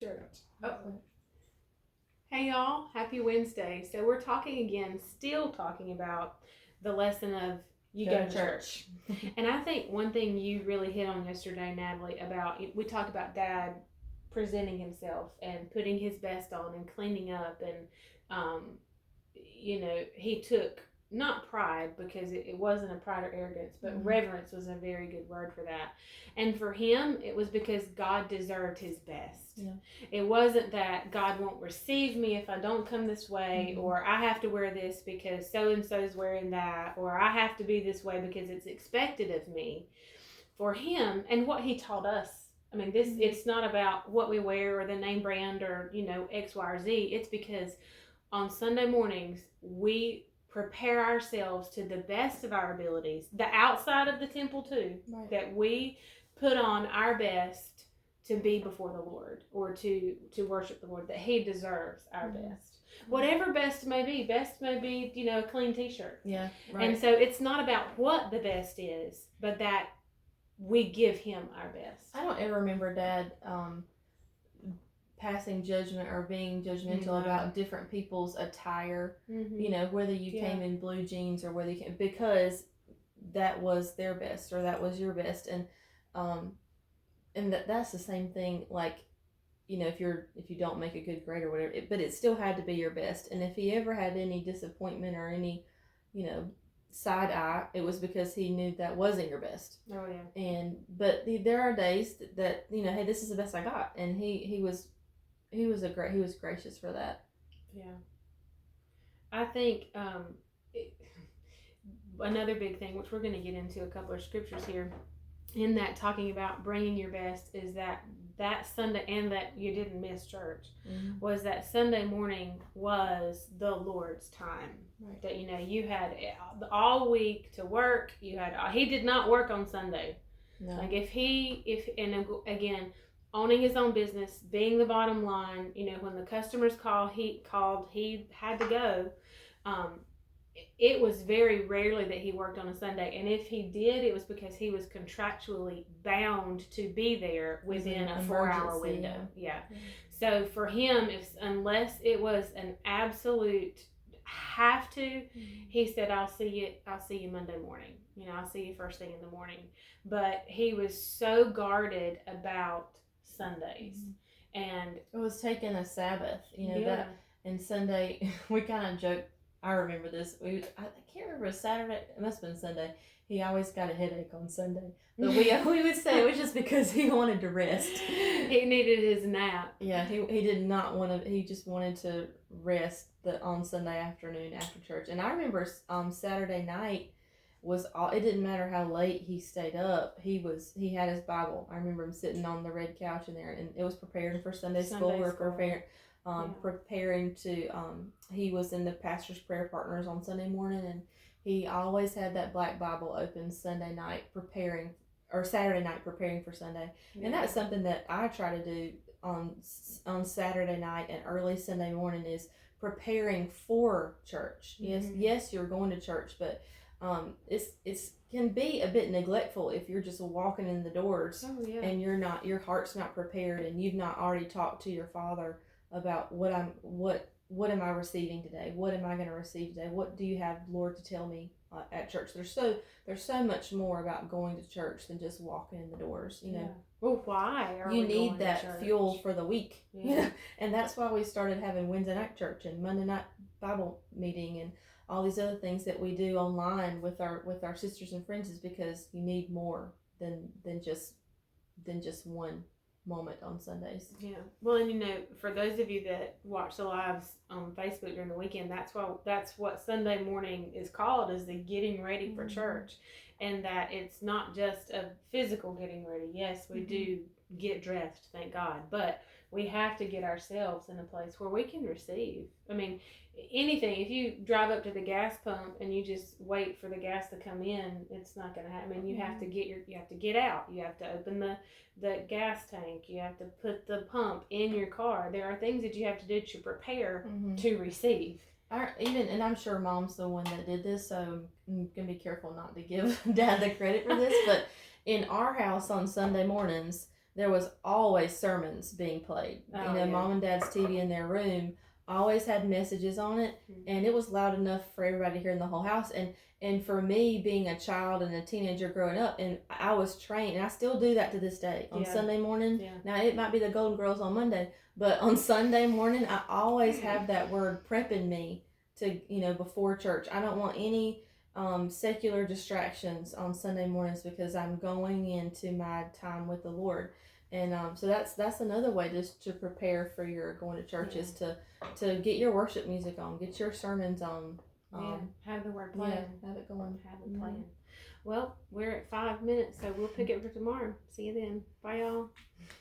Sure. Oh, Hey y'all, happy Wednesday. So we're talking again, still talking about the lesson of you go to church. And I think one thing you really hit on yesterday, Natalie, about we talked about Dad presenting himself and putting his best on and cleaning up and um, he took not pride because it wasn't a pride or arrogance, but reverence was a very good word for that. And for him, it was because God deserved his best. Yeah. It wasn't that God won't receive me if I don't come this way, or I have to wear this because so and so's wearing that, or I have to be this way because it's expected of me. For him, and what he taught us. I mean, it's not about what we wear or the name brand or, X, Y, or Z. It's because on Sunday mornings, we prepare ourselves to the best of our abilities, the outside of the temple too, Right. that we put on our best to be before the Lord or to worship the Lord, that He deserves our best. Whatever best may be, a clean t-shirt. Yeah, right. And so it's not about what the best is, but that we give Him our best. I don't ever remember Dad passing judgment or being judgmental about different people's attire. Whether you came in blue jeans or whether you came, because that was their best or that was your best, and that's the same thing. Like, if you don't make a good grade or whatever, but it still had to be your best. And if he ever had any disappointment or any, side eye, it was because he knew that wasn't your best. Oh yeah. But there are days that hey, this is the best I got, and he was gracious for that. Yeah. I think another big thing, which we're going to get into a couple of scriptures here, in that talking about bringing your best, is that Sunday, and that you didn't miss church, was that Sunday morning was the Lord's time. Right. That you had all week to work. He did not work on Sunday. No. Like and again, owning his own business, being the bottom line, when the customers he had to go. It was very rarely that he worked on a Sunday, and if he did, it was because he was contractually bound to be there within a 4-hour window. Yeah. So for him, unless it was an absolute have to, he said, I'll see you Monday morning. I'll see you first thing in the morning. But he was so guarded about Sundays. And it was taking a Sabbath, that, and Sunday, we kind of joked. I remember this. I can't remember, a Saturday. It must have been Sunday. He always got a headache on Sunday. But we would say it was just because he wanted to rest. He needed his nap. Yeah, he did not want to. He just wanted to rest on Sunday afternoon after church. And I remember Saturday night was all. It didn't matter how late he stayed up. He had his Bible. I remember him sitting on the red couch in there, and it was preparing for Sunday school or preparing to he was in the pastor's prayer partners on Sunday morning, and he always had that black Bible open Saturday night preparing for Sunday. And that's something that I try to do on Saturday night and early Sunday morning, is preparing for church. Yes, you're going to church, but it's can be a bit neglectful if you're just walking in the doors and your heart's not prepared, and you've not already talked to your Father about what am I receiving today? What am I going to receive today? What do you have, Lord, to tell me at church? There's so much more about going to church than just walking in the doors. Well, why are you need that fuel for the week? And that's why we started having Wednesday night church and Monday night Bible meeting and all these other things that we do online with our sisters and friends, is because you need more than just one moment on Sundays. Yeah. Well, and for those of you that watch the lives on Facebook during the weekend, that's what Sunday morning is called, is the getting ready for church. And that it's not just a physical getting ready. Yes, we do get dressed, thank God, but we have to get ourselves in a place where we can receive. I mean, anything, if you drive up to the gas pump and you just wait for the gas to come in, it's not going to happen. I mean, you have to get out. You have to open the gas tank. You have to put the pump in your car. There are things that you have to do to prepare to receive. And I'm sure Mom's the one that did this, so I'm going to be careful not to give Dad the credit for this, but in our house on Sunday mornings, there was always sermons being played. Oh, You know, mom and dad's TV in their room always had messages on it, and it was loud enough for everybody to hear in the whole house. And for me, being a child and a teenager growing up, and I was trained, and I still do that to this day on Sunday morning. Yeah. Now it might be the Golden Girls on Monday, but on Sunday morning, I always have that word prepping me to, you know, before church. I don't want any secular distractions on Sunday mornings because I'm going into my time with the Lord. And so that's another way just to prepare for your going to church is to get your worship music on, get your sermons on. Have the word playing. Yeah, have it going. Have it playing. Well, we're at 5 minutes, so we'll pick it for tomorrow. See you then. Bye, y'all.